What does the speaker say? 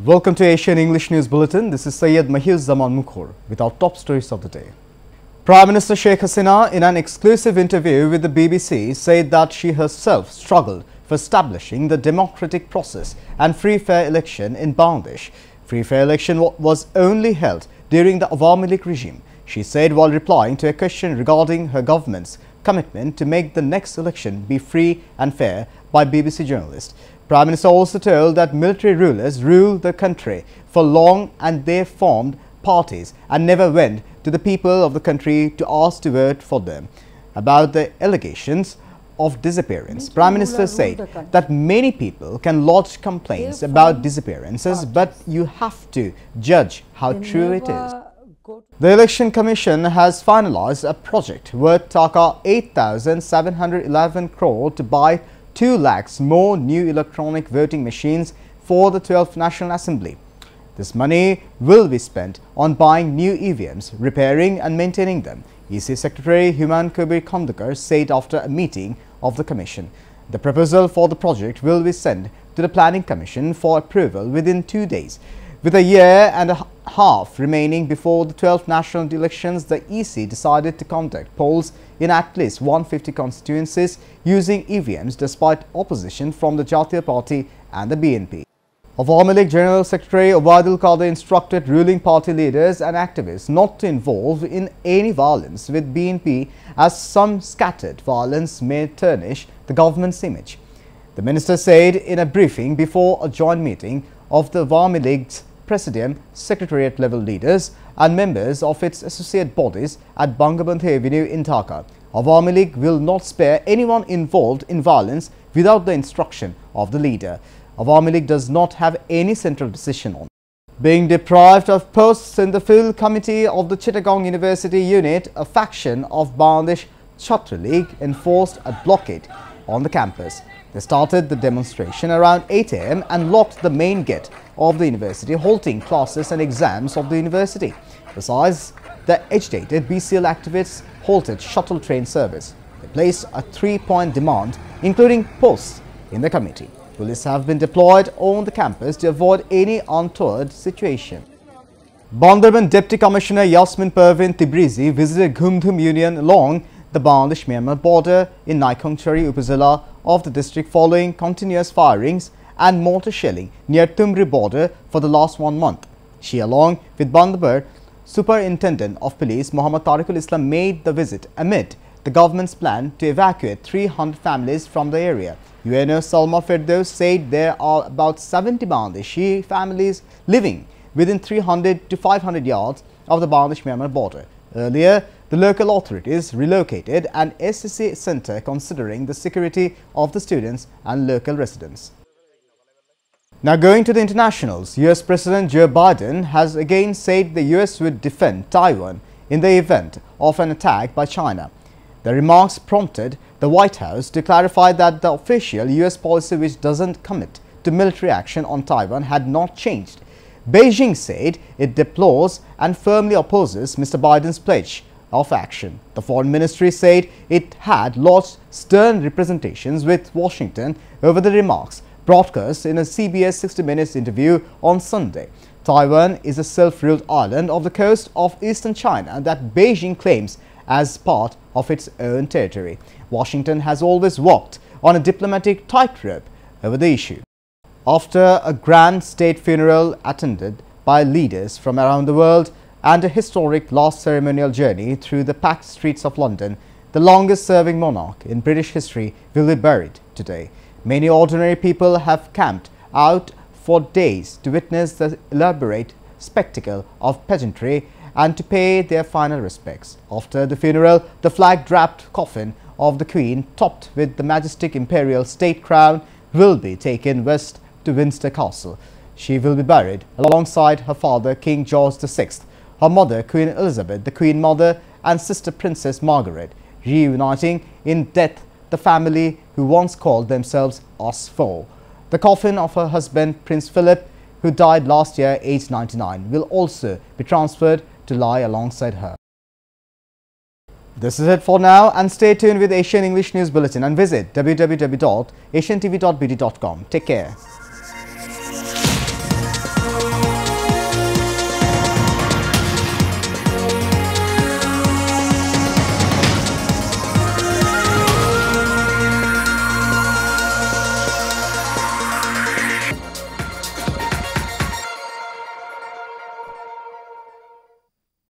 Welcome to Asian English News Bulletin. This is Syed Mahir Zaman Mukhor with our top stories of the day. Prime Minister Sheikh Hasina, in an exclusive interview with the BBC, said that she herself struggled for establishing the democratic process and free fair election in Bangladesh. Free fair election was only held during the Awami League regime, she said while replying to a question regarding her government's commitment to make the next election be free and fair by BBC journalist. Prime Minister also told that military rulers ruled the country for long and they formed parties and never went to the people of the country to ask to vote for them. About the allegations of disappearance, Prime Minister said that many people can lodge complaints about disappearances, but you have to judge how true it is. The Election Commission has finalized a project worth Dhaka 8,711 crore to buy 2 lakhs more new electronic voting machines for the 12th National Assembly. This money will be spent on buying new EVMs, repairing and maintaining them, EC Secretary Human Kabir Khandekar said after a meeting of the Commission. The proposal for the project will be sent to the Planning Commission for approval within 2 days. With a year and a half remaining before the 12th national elections, the EC decided to conduct polls in at least 150 constituencies using EVMs despite opposition from the Jatiya Party and the BNP. Awami League General Secretary Obaidul Qadir instructed ruling party leaders and activists not to involve in any violence with BNP as some scattered violence may tarnish the government's image. The minister said in a briefing before a joint meeting of the Awami League's Presidium, Secretariat level leaders and members of its associate bodies at Bangabandhu Avenue in Dhaka. Awami League will not spare anyone involved in violence without the instruction of the leader. Awami League does not have any central decision on it. Being deprived of posts in the field committee of the Chittagong University unit, a faction of Bangladesh Chhatra League enforced a blockade on the campus. They started the demonstration around 8 AM and locked the main gate of the university, halting classes and exams of the university. Besides, the agitated BCL activists halted shuttle train service. They placed a 3-point demand, including posts in the committee. Police have been deployed on the campus to avoid any untoward situation. Bandarban Deputy Commissioner Yasmin Pervin Tibrizi visited Ghumdhum Union along the Bangladesh-Myanmar border in Naikhongchari Upazila of the district following continuous firings and mortar shelling near Tumri border for the last 1 month. She, along with Bandarban Superintendent of Police Muhammad Tariqul Islam, made the visit amid the government's plan to evacuate 300 families from the area. UNO Salma Firdaus said there are about 70 Bangladeshi families living within 300 to 500 yards of the Bangladesh-Myanmar border. Earlier, the local authorities relocated an SCC center considering the security of the students and local residents. Now going to the internationals, US President Joe Biden has again said the US would defend Taiwan in the event of an attack by China. The remarks prompted the White House to clarify that the official US policy, which doesn't commit to military action on Taiwan, had not changed. Beijing said it deplores and firmly opposes Mr. Biden's pledge of action. The Foreign Ministry said it had lodged stern representations with Washington over the remarks broadcast in a CBS 60 Minutes interview on Sunday. Taiwan is a self-ruled island off the coast of eastern China that Beijing claims as part of its own territory. Washington has always walked on a diplomatic tightrope over the issue. After a grand state funeral attended by leaders from around the world and a historic last ceremonial journey through the packed streets of London, the longest-serving monarch in British history will be buried today. Many ordinary people have camped out for days to witness the elaborate spectacle of pageantry and to pay their final respects. After the funeral, the flag-draped coffin of the Queen, topped with the majestic imperial state crown, will be taken west to Windsor Castle. She will be buried alongside her father, King George VI, her mother, Queen Elizabeth, the Queen Mother, and sister Princess Margaret, reuniting in death the family who once called themselves Us Four. The coffin of her husband, Prince Philip, who died last year aged 99, will also be transferred to lie alongside her. This is it for now, and stay tuned with Asian English News Bulletin and visit www.asiantv.bd.com. Take care.